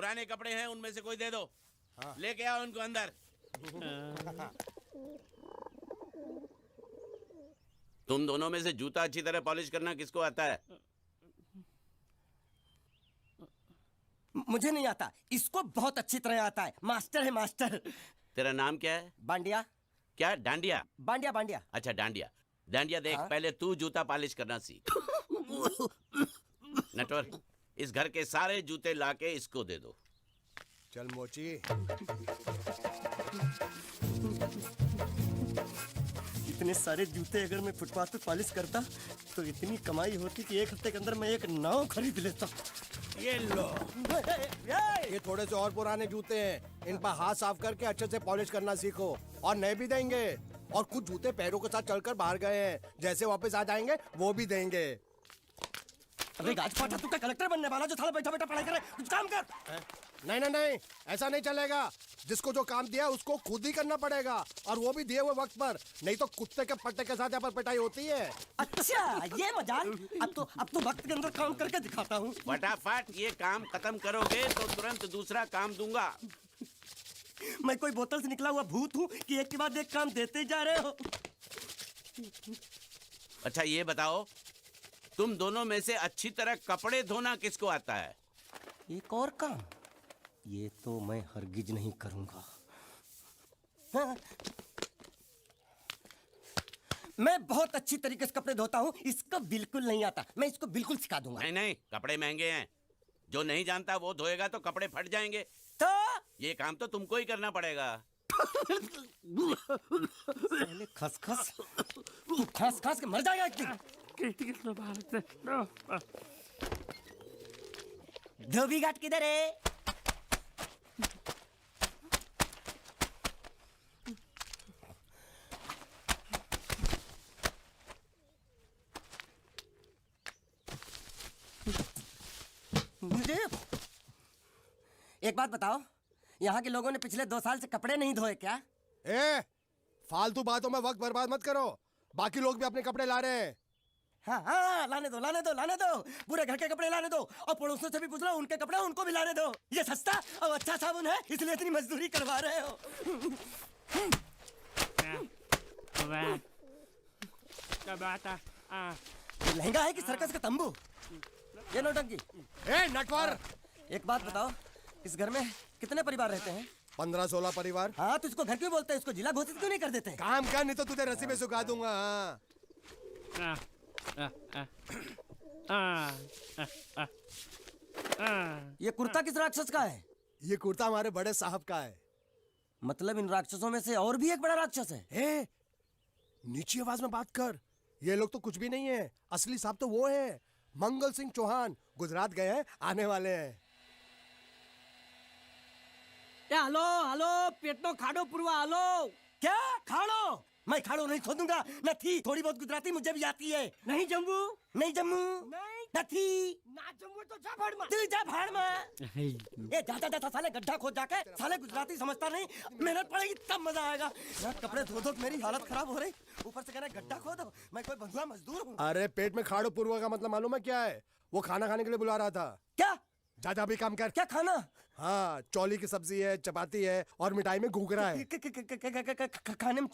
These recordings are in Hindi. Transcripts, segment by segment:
पुराने कपड़े हैं उनमें से कोई दे दो। हाँ। लेके आओ उनको अंदर। तुम दोनों में से जूता अच्छी तरह पॉलिश करना किसको आता है? मुझे नहीं आता, इसको बहुत अच्छी तरह आता है। मास्टर है मास्टर। तेरा नाम क्या है? बांडिया। क्या? डांडिया? बांडिया बांडिया। अच्छा डांडिया। डांडिया देख, हाँ? पहले तू जूता पॉलिश करना सीख। नटवर, इस घर के सारे जूते लाके इसको दे दो। चल मोची। इतने सारे जूते अगर मैं फुटपाथ पे पॉलिश करता तो इतनी कमाई होती कि एक हफ्ते के अंदर मैं एक नाव खरीद लेता। ये लो, ये थोड़े से और पुराने जूते हैं, इन पर हाथ साफ करके अच्छे से पॉलिश करना सीखो। और नए भी देंगे। और कुछ जूते पैरों के साथ चलकर बाहर गए हैं, जैसे वापस आ जाएंगे वो भी देंगे। अबे गाजपाटा, तू क्या कलेक्टर बनने वाला जो साला बैठा बैठा पढ़ाई करे? कुछ काम कर। नहीं नहीं नहीं, ऐसा नहीं चलेगा। जिसको जो काम दिया उसको खुद ही करना पड़ेगा, और वो भी दिए हुए वक्त पर, नहीं तो कुत्ते के पट्टे के साथ यहाँ पर पिटाई होती है। अच्छा ये मजाक। अब तो वक्त के अंदर काम करके दिखाता हूँ। फटाफट ये काम खत्म करोगे तो तुरंत दूसरा काम दूंगा। मैं कोई बोतल से निकला हुआ भूत हूँ कि एक के बाद एक काम देते जा रहे हो? अच्छा ये बताओ, तुम दोनों में से अच्छी तरह कपड़े धोना किसको आता है? एक और काम? ये तो मैं हरगिज नहीं करूंगा। हाँ। मैं बहुत अच्छी तरीके से कपड़े धोता हूँ, इसको बिल्कुल नहीं आता। मैं इसको बिल्कुल सिखा दूंगा। नहीं नहीं, कपड़े महंगे हैं। जो नहीं जानता वो धोएगा तो कपड़े फट जाएंगे। तो ये काम तो तुमको ही करना पड़ेगा। पहले खसखस, तू खस खस के मर जाएगा एक दिन। धोबी घाट किधर है? एक बात बताओ, यहाँ के लोगों ने पिछले 2 साल से कपड़े नहीं धोए क्या? फालतू बातों में वक्त बर्बाद मत करो। बाकी लोग भी अपने कपड़े ला रहे हैं। हाँ हाँ, लाने दो लाने दो लाने दो। पूरे घर के कपड़े लाने दो, और पड़ोसियों से भी पूछ लो, उनके कपड़े उनको भी लाने दो। ये सस्ता और अच्छा साबुन है, इसलिए इतनी मजदूरी करवा रहे हो। ये लहंगा है कि सर्कस का तंबू? ये नौटंकी। नटवर, एक बात बताओ, इस घर में कितने परिवार रहते हैं? 15-16 परिवार। हाँ, तो इसको घर क्यों बोलते हैं? इसको जिला घोषित क्यों नहीं कर देते? काम कर, नहीं तो तुझे रस्सी में सुखा दूंगा। ये कुर्ता किस राक्षस का है? ये कुर्ता हमारे बड़े साहब का है। मतलब इन राक्षसों में से और भी एक बड़ा राक्षस है? नीची आवाज में बात कर। ये लोग तो कुछ भी नहीं है, असली साहब तो वो है, मंगल सिंह चौहान। गुजरात गए हैं, आने वाले हैं। हेलो हेलो, पेटनो खाड़ो पुरवा। हेलो, क्या खाड़ो? मैं खाड़ो नहीं खोदूंगा। न थी, थोड़ी बहुत गुजराती मुझे भी आती है। नहीं जम्मू, नहीं जम्मू, नहीं न थी, ना जम्मू तो जा भाड़ में। तू जा भाड़ में। ये जाता जाता साले गड्ढा खोद जाके, साले गुजराती समझता नहीं। मेहनत पड़ेगी तब मजा आएगा। यार कपड़े धो धो मेरी हालत खराब हो रही, ऊपर से कह रहे गड्ढा खोदो। मैं कोई बंधुआ मजदूर हूँ? अरे पेट में खाड़ो पुरवा का मतलब मालूम है क्या है? वो खाना खाने के लिए बुला रहा था। क्या? जा भी काम कर। क्या खाना? हाँ, चौली की सब्जी है, चपाती है, और मिठाई में घूघरा है। खाने में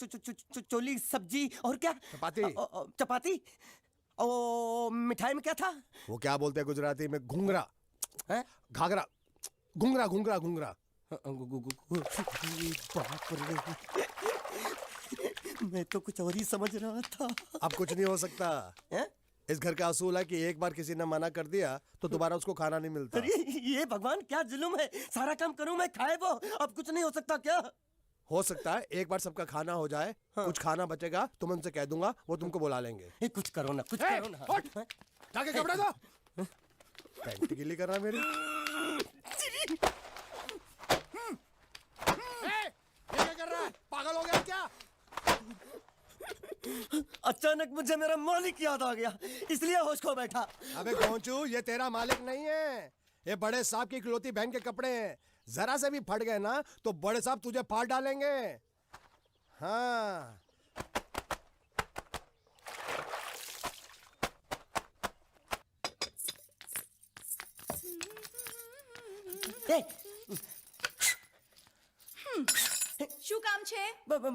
चोली सब्जी और क्या? चपाती। चपाती। ओ मिठाई में क्या था? वो क्या बोलते हैं गुजराती में? घूंघरा है? घाघरा, घूंघरा घूंघरा घूंघरा। बाप रे, मैं तो कुछ और ही समझ रहा था। अब कुछ नहीं हो सकता है? इस घर का असूल है कि एक बार किसी ने मना कर दिया तो दोबारा उसको खाना नहीं मिलता। अरे ये भगवान क्या जुल्म है। सारा काम करूं मैं, खाए वो। अब कुछ नहीं हो सकता क्या? हो सकता है एक बार सबका खाना हो जाए। हाँ। कुछ खाना बचेगा तो मैं उनसे कह दूंगा, वो तुमको बुला लेंगे। कुछ करो ना, कुछ करो ना। जाके कपड़े दो। पैंट गिल्ली कर रहा मेरी। ये क्या कर रहा है? पागल हो गया क्या? अचानक मुझे मेरा मालिक याद आ गया, इसलिए होश खो बैठा। अबे गोंचू, ये तेरा मालिक नहीं है, ये बड़े साहब की इकलौती बहन के कपड़े हैं। जरा से भी फट गए ना तो बड़े साहब तुझे फाड़ डालेंगे। हाँ। ए, શું કામ છે?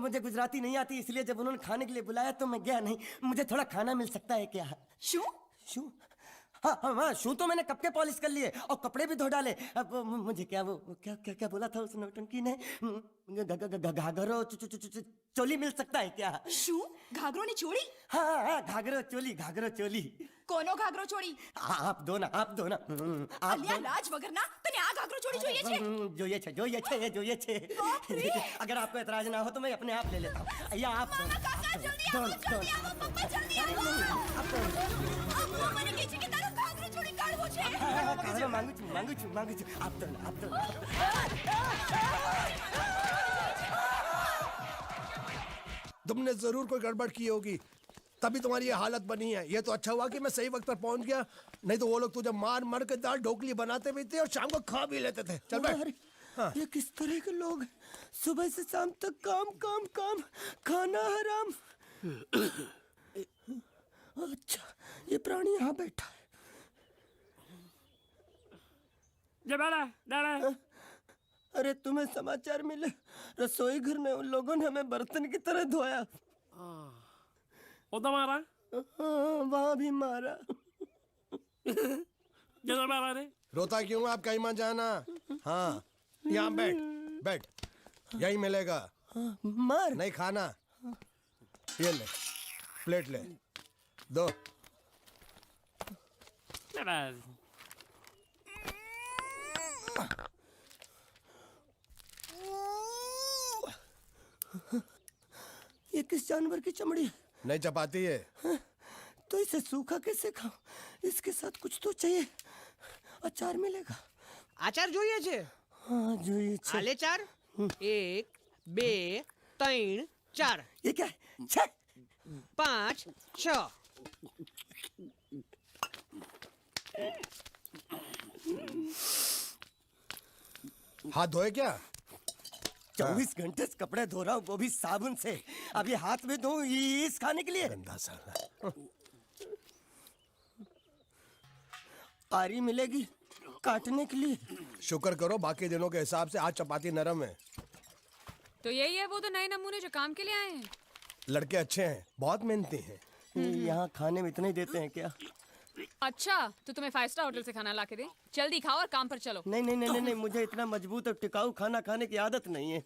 मुझे गुजराती नहीं आती, इसलिए जब उन्होंने खाने के लिए बुलाया तो मैं गया नहीं। मुझे थोड़ा खाना मिल सकता है क्या? શું? शू? हाँ हाँ हाँ, शू तो मैंने कब के पॉलिश कर लिए और कपड़े भी धो डाले। अब मुझे क्या वो क्या क्या क्या बोला था उस नौटंकी ने? घाघरो चोली मिल सकता है क्या? શું? ઘાઘરોની ચોળી? हाँ हाँ, घाघरो चोली। કોનો ઘાઘરો ચોળી? आप दो ना आप दो ना। आप અલ્યા લાજ વગરના તને આ ઘાઘરો ચોળી જોઈએ છે? જોઈએ છે। अगर आपको एतराज ना हो तो मैं अपने आप ले लेता हूँ। या आप दो ना, કાકા आप જલ્દી दो આવો, ना, જલ્દી આવો, પપ્પા જલ્દી આવો। અમ્મા મને કહે છે કે તારો ઘાઘરો ચોળી કાઢવો છે। हाँ, मांगू छू। आप दो ना। तुमने जरूर कोई गड़बड़ की होगी, तभी तुम्हारी ये हालत बनी है। ये तो अच्छा हुआ कि मैं सही वक्त पर पहुंच गया, नहीं तो वो लोग तुझे मार के दाल ढोकली बनाते भी थे और शाम को खा भी लेते थे। चल बैठ। अरे, ये किस तरह के लोग हैं? सुबह से शाम तक काम, खाना हराम। अच्छा, ये प्राणी यहाँ बैठा है। अरे तुम्हें समाचार मिले? रसोई घर में उन लोगों ने हमें बर्तन की तरह धोया। मारा वहाँ भी मारा। रोता क्यों? आप कहीं मत जाना। हाँ, यहाँ बैठ, यही मिलेगा। मार नहीं खाना, ये ले, प्लेट ले, दो। ये किस जानवर की चमड़ी है? नहीं चपाती है। तो इसे सूखा कैसे खाऊं? इसके साथ कुछ तो चाहिए। अचार मिलेगा? આચાર જોઈએ છે? हाँ જોઈએ છે। આલે ચાર 1 2 3 4 ये क्या है? 6 5 6 हाथ धोए क्या? 24 घंटे से कपड़े धो रहा हूँ, वो भी साबुन से। अब ये हाथ में धो इस खाने के लिए? गंदा साला। आरी मिलेगी काटने के लिए? शुक्र करो बाकी दिनों के हिसाब से आज चपाती नरम है। तो यही है वो तो नए नमूने जो काम के लिए आए हैं। लड़के अच्छे हैं, बहुत मेहनती हैं। यहाँ खाने में इतना ही देते हैं क्या? अच्छा तो तुम्हें 5 स्टार होटल से खाना ला के दे। जल्दी खाओ और काम पर चलो। नहीं, मुझे इतना मजबूत और टिकाऊ खाना खाने की आदत नहीं है।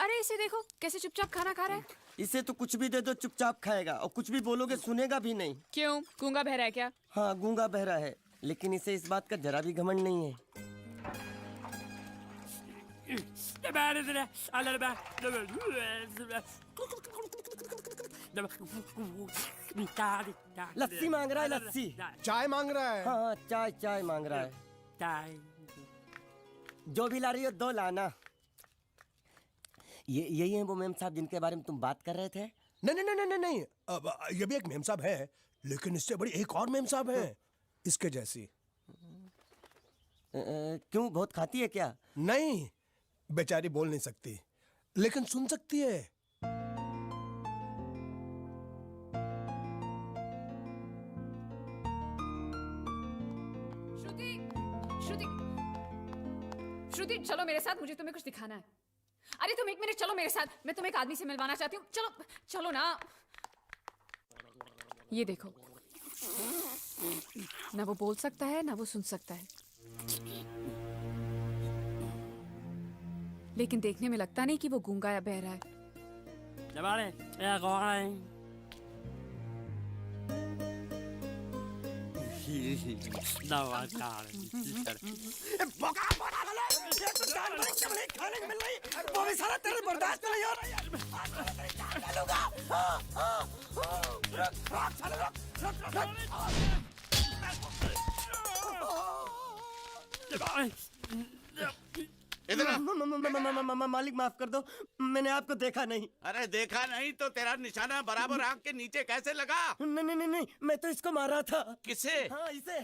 अरे इसे देखो कैसे चुपचाप खाना खा रहा है। इसे तो कुछ भी दे दो चुपचाप खाएगा, और कुछ भी बोलोगे सुनेगा भी नहीं। क्यों, गूंगा बहरा है क्या? हाँ गूंगा बहरा है, लेकिन इसे इस बात का जरा भी घमंड नहीं है। लस्सी मांग रहा है, लस्सी। चाय मांग रहा है। हाँ चाय मांग रहा है। जो भी ला रही हो 2 लाना। यही है वो मेम साहब जिनके बारे में तुम बात कर रहे थे? नहीं। अब ये भी एक मेम साहब है, लेकिन इससे बड़ी एक और मेम साहब है, इसके जैसी। क्यों, बहुत खाती है क्या? नहीं, बेचारी बोल नहीं सकती, लेकिन सुन सकती है। श्रुति चलो मेरे साथ, मुझे तुम्हें कुछ दिखाना है। अरे तुम 1 मिनट चलो मेरे साथ, मैं तुम्हें एक आदमी से मिलवाना चाहती हूँ। चलो ना। ये देखो, ना वो बोल सकता है ना वो सुन सकता है, लेकिन देखने में लगता नहीं कि वो गूंगा या बहरा है। खाने को मिल रही, वो भी सारा तेरे बर्दाश्त नहीं हो रहा। मालिक माफ कर दो, मैंने आपको देखा नहीं। अरे देखा नहीं तो तेरा निशाना बराबर आंख के नीचे कैसे लगा? नहीं, मैं तो इसको मारा था। किसे? हाँ इसे।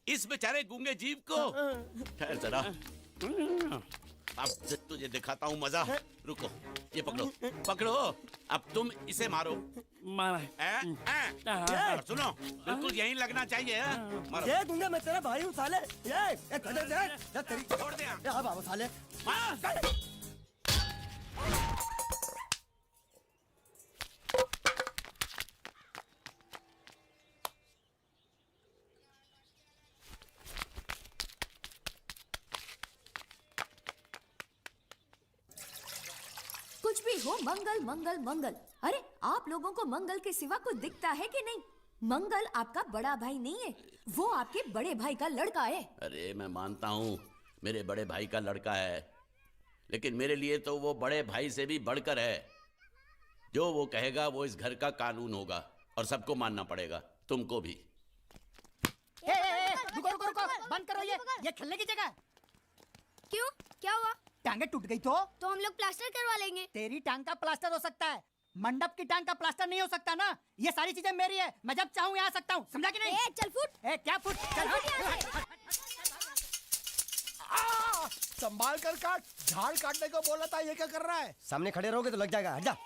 इस बेचारे गूंगे जीव को? ठहर जरा। अब तुझे दिखाता हूँ मजा। रुको, ये पकड़ो पकड़ो, अब तुम इसे मारो। मारा सुनो, बिल्कुल यहीं लगना चाहिए। मारो। ये दूंगा मैं, तेरा भाई हूँ साले। ये खड़े दे तेरी, छोड़ दे। हाँ बाबू साले। मार। कुछ भी हो, मंगल मंगल मंगल। अरे आप लोगों को मंगल के सिवा कुछ दिखता है कि नहीं? मंगल आपका बड़ा भाई नहीं है, वो आपके बड़े भाई का लड़का है। अरे मैं मानता हूँ मेरे बड़े भाई का लड़का है, लेकिन मेरे लिए तो वो बड़े भाई से भी बढ़कर है। जो वो कहेगा वो इस घर का कानून होगा और सबको मानना पड़ेगा, तुमको भी। रुको रुको रुको, बंद करो ये खेलने की जगह। क्यों, क्या हुआ? टांगे टूट गई तो हम लोग प्लास्टर करवा लेंगे। तेरी टांग का प्लास्टर हो सकता है, मंडप की टांग का प्लास्टर नहीं हो सकता ना। ये सारी चीजें मेरी है, मैं जब चाहूँ यहाँ आ सकता हूँ, समझा कि नहीं? चल फुट। क्या फुट? चल फुट। संभाल कर काट, झाड़ काटने को बोला था, ये क्या कर रहा है? सामने खड़े रहोगे तो लग जाएगा, हट जा।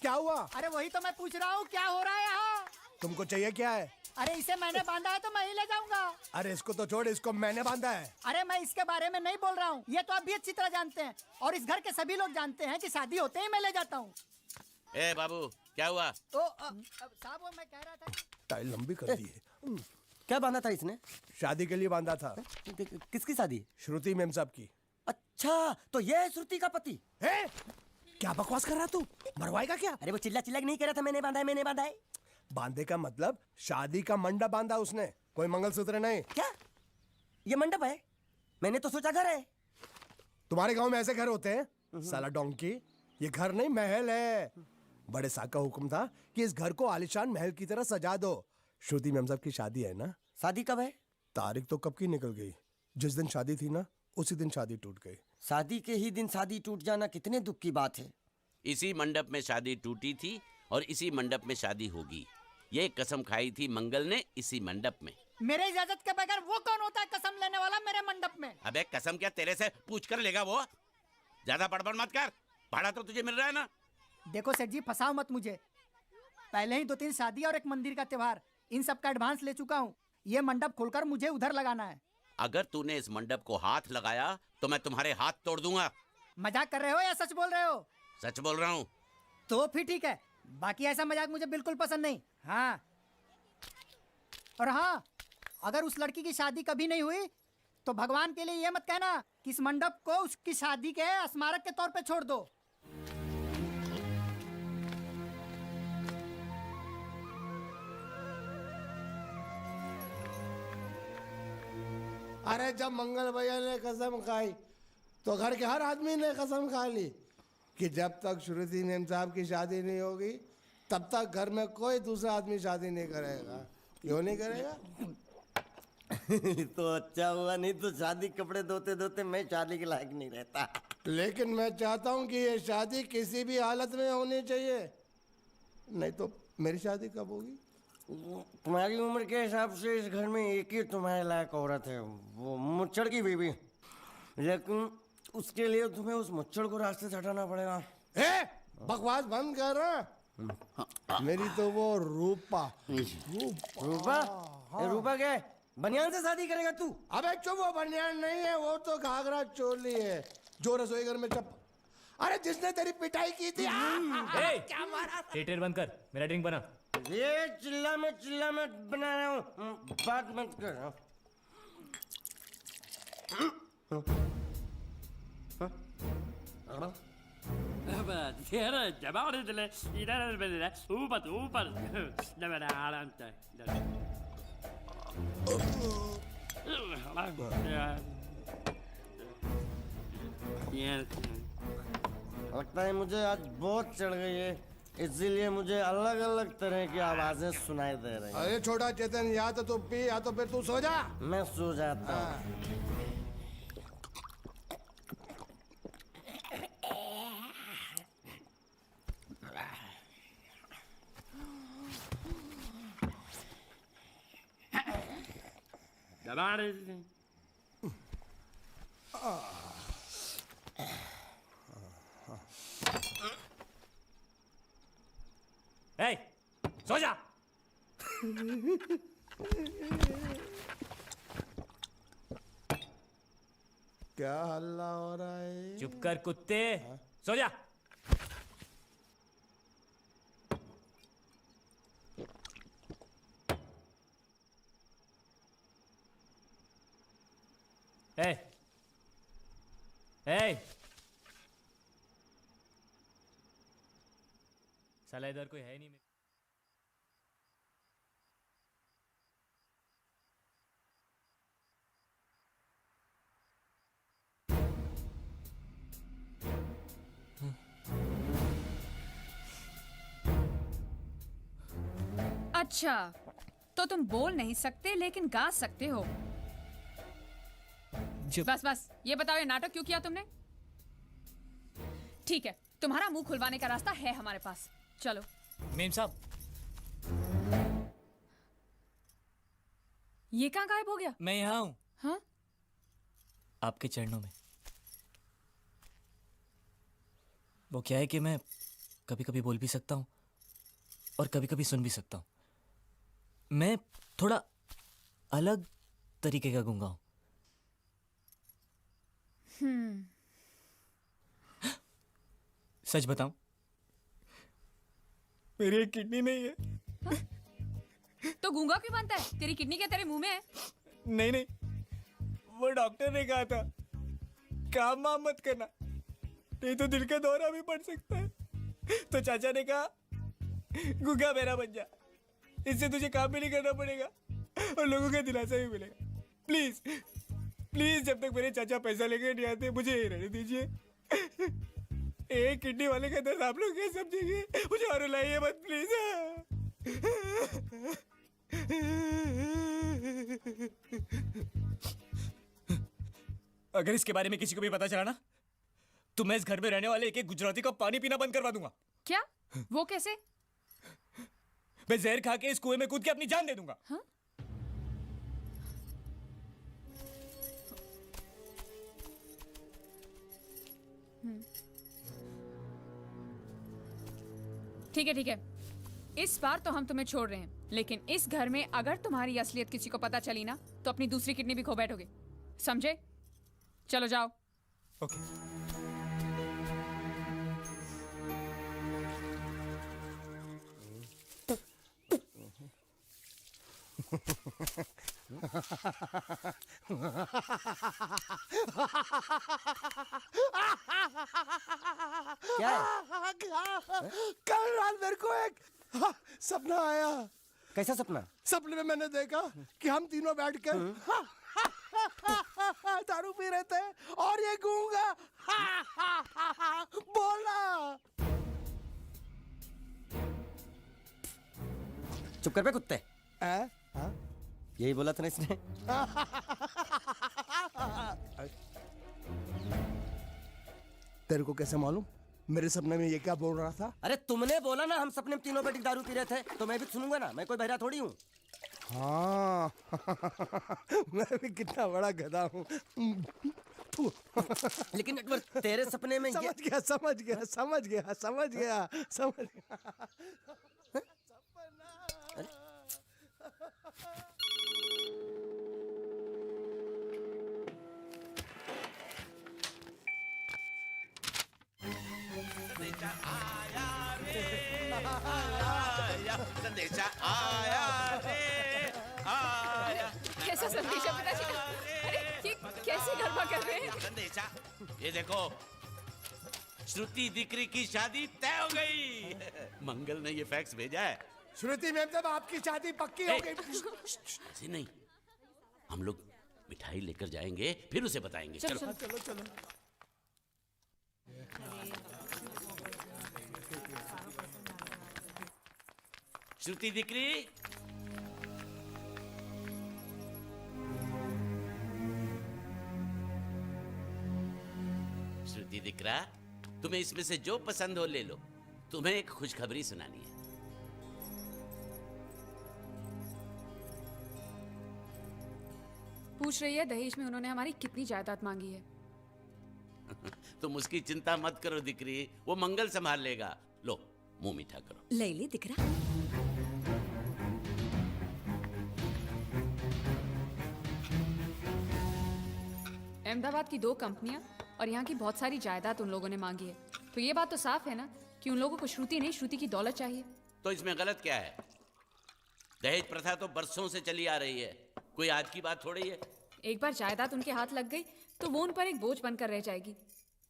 क्या हुआ? अरे वही तो मैं पूछ रहा हूँ, क्या हो रहा है यहाँ? तुमको चाहिए क्या है? अरे इसे मैंने बांधा है तो मैं ही ले जाऊंगा। अरे इसको तो छोड़, इसको मैंने बांधा है। अरे मैं इसके बारे में नहीं बोल रहा हूँ, ये तो आप भी अच्छी तरह जानते हैं और इस घर के सभी लोग जानते हैं कि शादी होते ही मैं ले जाता हूँ। ए बाबू, क्या हुआ? तो साहब वो मैं कह रहा था टाइल लंबी कर दी है। क्या बांधा था इसने? शादी के लिए बांधा था। किसकी शादी? श्रुति मेम साहब की। अच्छा, तो ये है श्रुति का पति? है? क्या बकवास कर रहा तू? मरवाएगा क्या? अरे वो चिल्ला चिल्ला के नहीं कह रहा था मैंने बांधा है, मैंने बांधा है। बांधे का मतलब शादी का मंडप बांधा उसने, कोई मंगलसूत्र नहीं। क्या ये मंडप है? मैंने तो सोचा घर है। तुम्हारे गांव में ऐसे घर होते हैं? साला डोंकी, ये घर नहीं महल है। बड़े साहब का हुक्म था कि इस घर को आलीशान महल की तरह सजा दो। श्रुति मैम साहब की शादी है ना? शादी कब है? तारीख तो कब की निकल गई। जिस दिन शादी थी ना, उसी दिन शादी टूट गई। शादी के ही दिन शादी टूट जाना कितने दुख की बात है। इसी मंडप में शादी टूटी थी और इसी मंडप में शादी होगी। ये कसम खाई थी मंगल ने इसी मंडप में। मेरे इजाजत के बगैर वो कौन होता है कसम लेने वाला मेरे मंडप में? अबे कसम क्या तेरे से पूछ कर लेगा वो? ज्यादा बड़बड़ मत कर, भाड़ा तो तुझे मिल रहा है ना। देखो सेठ जी, फंसाओ मत मुझे। पहले ही 2-3 शादी और एक मंदिर का त्योहार, इन सब का एडवांस ले चुका हूँ। ये मंडप खोलकर मुझे उधर लगाना है। अगर तूने इस मंडप को हाथ लगाया तो मैं तुम्हारे हाथ तोड़ दूंगा। मजाक कर रहे हो या सच बोल रहे हो? सच बोल रहा हूँ। तो फिर ठीक है, बाकी ऐसा मजाक मुझे बिल्कुल पसंद नहीं। हाँ, और हाँ, अगर उस लड़की की शादी कभी नहीं हुई तो भगवान के लिए ये मत कहना कि इस मंडप को उसकी शादी के स्मारक के तौर पे छोड़ दो। अरे जब मंगल भैया ने कसम खाई तो घर के हर आदमी ने कसम खा ली कि जब तक श्रुति मेम साहब की शादी नहीं होगी तब तक घर में कोई दूसरा आदमी शादी नहीं करेगा। क्यों नहीं करेगा? तो अच्छा हुआ, नहीं तो शादी कपड़े धोते धोते मैं शादी के लायक नहीं रहता। लेकिन मैं चाहता हूँ कि ये शादी किसी भी हालत में होनी चाहिए, नहीं तो मेरी शादी कब होगी? तुम्हारी उम्र के हिसाब से इस घर में एक ही तुम्हारे लायक औरत है, वो मुच्छड़ की बीवी। लेकिन उसके लिए तुम्हें उस मुच्छड़ को रास्ते से हटाना पड़ेगा। बकवास बंद कर रहा। मेरी तो वो रूपा। रूपा? रूपा क्या है? बनियान से शादी करेगा तू? अबे चुप, वो बनियान नहीं है, वो तो घाघरा चोली है जो रसोई घर में अरे जिसने तेरी पिटाई की थी। क्या मारा? थिएटर बंद कर, मेरा ड्रिंक बना। ये चिल्ला में बना रहा हूँ, बात मत कर। लगता है मुझे आज बहुत चढ़ गई है, इसीलिए मुझे अलग अलग तरह की आवाजें सुनाई दे रही हैं। अरे छोटा चेतन, या तो तू पी या तो फिर तू सो जा। मैं सो जाता हूँ। दबा क्या हल्ला हो रहा है? चुप कर कुत्ते, सो जा। ए, ए, साला इधर कोई है नहीं। अच्छा, तो तुम बोल नहीं सकते लेकिन गा सकते हो। बस बस, ये बताओ ये नाटक क्यों किया तुमने? ठीक है, तुम्हारा मुंह खुलवाने का रास्ता है हमारे पास। चलो। मेम साहब, ये कहाँ गायब हो गया? मैं यहाँ हूँ। हाँ? आपके चरणों में। वो क्या है कि मैं कभी कभी बोल भी सकता हूँ और कभी कभी सुन भी सकता हूँ। मैं थोड़ा अलग तरीके का गूंगा हूँ। सच बताऊं, मेरी एक किडनी नहीं है। तो गूंगा क्यों बनता है? तेरी किडनी क्या तेरे मुंह में है? नहीं नहीं, वो डॉक्टर ने कहा था काम वाम मत करना, नहीं तो दिल का दौरा भी पड़ सकता है। तो चाचा ने कहा गूंगा मेरा बन जा, इससे तुझे काम भी नहीं करना पड़ेगा और लोगों का दिलासा भी मिलेगा। प्लीज प्लीज, जब तक मेरे चाचा पैसा लेके नहीं आते मुझे यही रहने दीजिए। एक किडनी वाले का दर्द आप लोग कैसे समझेंगे? मुझे और रुलाइए मत प्लीज। अगर इसके बारे में किसी को भी पता चला ना, तो मैं इस घर में रहने वाले एक एक गुजराती का पानी पीना बंद करवा दूंगा। क्या? वो कैसे? मैं जहर खा के इस कुएं में कूद के अपनी जान दे दूंगा। हाँ? ठीक है ठीक है, इस बार तो हम तुम्हें छोड़ रहे हैं, लेकिन इस घर में अगर तुम्हारी असलियत किसी को पता चली ना, तो अपनी दूसरी किडनी भी खो बैठोगे, समझे? चलो जाओ। ओके। क्या है? कल रात मेरे को एक सपना आया। कैसा सपना? सपने में मैंने देखा कि हम तीनों बैठ कर दारू पी रहे थे और ये गूंगा बोला। चुप कर बे कुत्ते। यही बोला था ना इसने। तेरे को कैसे मालूम मेरे सपने में ये क्या बोल रहा था? अरे तुमने बोला ना हम सपने में तीनों बैठ के दारू पी रहे थे, तो मैं भी सुनूंगा ना, मैं कोई बहरा थोड़ी हूँ। हाँ मैं भी कितना बड़ा गधा हूँ। लेकिन एक बार तेरे सपने में समझ गया समझ गया समझ गया समझ गया समझ गया। संदेशा आया रे आया। कैसा संदेशा पिताजी का? अरे ये कैसे गरबा कर रहे हैं? संदेशा, ये देखो, श्रुति दिकरी की शादी तय हो गई। मंगल ने ये फैक्स भेजा है। श्रुति मैम, जब आपकी शादी पक्की हो गई। ऐसे नहीं, हम लोग मिठाई लेकर जाएंगे फिर उसे बताएंगे। चलो चलो चलो चलो। श्रुति दिकरी, श्रुति दिकरा, तुम्हें इसमें से जो पसंद हो ले लो। तुम्हें एक खुशखबरी सुनानी है। पूछ रही है दहेज में उन्होंने हमारी कितनी जायदाद मांगी है। तुम उसकी चिंता मत करो दिकरी, वो मंगल संभाल लेगा। लो मुंह मीठा करो। ले ले दिख रहा। अहमदाबाद की 2 कंपनियां और यहाँ की बहुत सारी जायदाद उन लोगों ने मांगी है। तो ये बात तो साफ है ना कि उन लोगों को श्रुति नहीं, श्रुति की दौलत चाहिए। तो इसमें गलत क्या है? दहेज प्रथा तो बरसों से चली आ रही है, कोई आज की बात थोड़ी है। एक बार जायदाद उनके हाथ लग गई तो वो उन पर एक बोझ बनकर रह जाएगी,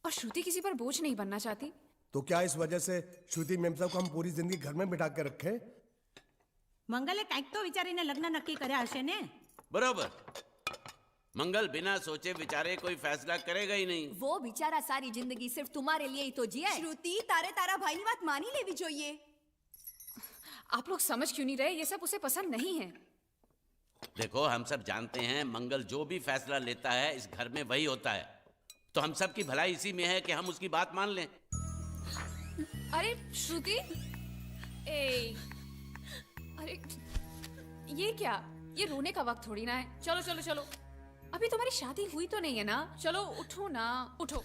और श्रुति किसी पर बोझ नहीं बनना चाहती। तो क्या इस वजह से श्रुति मेम साहब को हम पूरी जिंदगी घर में बिठा के रखे? મંગલે કંઈક તો વિચારીને લગ્ન નક્કી કર્યા હશે ને? बरोबर। मंगल बिना सोचे विचारे कोई फैसला करेगा ही नहीं। वो बेचारा सारी जिंदगी सिर्फ तुम्हारे लिए ही तो जिया है। श्रुति तारे तारा भाई ની વાત માની લેવી જોઈએ। आप लोग समझ क्यों नहीं रहे? ये सब उसे पसंद नहीं है। देखो, हम सब जानते हैं मंगल जो भी फैसला लेता है इस घर में वही होता है, तो हम सब की भलाई इसी में है कि हम उसकी बात मान लें। अरे श्रुति, अरे ये क्या? ये रोने का वक्त थोड़ी ना है। चलो चलो चलो, अभी तुम्हारी शादी हुई तो नहीं है ना? चलो उठो ना, उठो।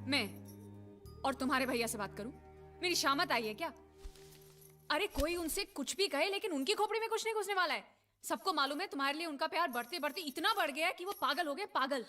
मैं और तुम्हारे भैया से बात करूं? मेरी शामत आई है क्या? अरे कोई उनसे कुछ भी कहे, लेकिन उनकी खोपड़ी में कुछ नहीं घुसने वाला है। सबको मालूम है तुम्हारे लिए उनका प्यार बढ़ते बढ़ते इतना बढ़ गया है कि वो पागल हो गए, पागल।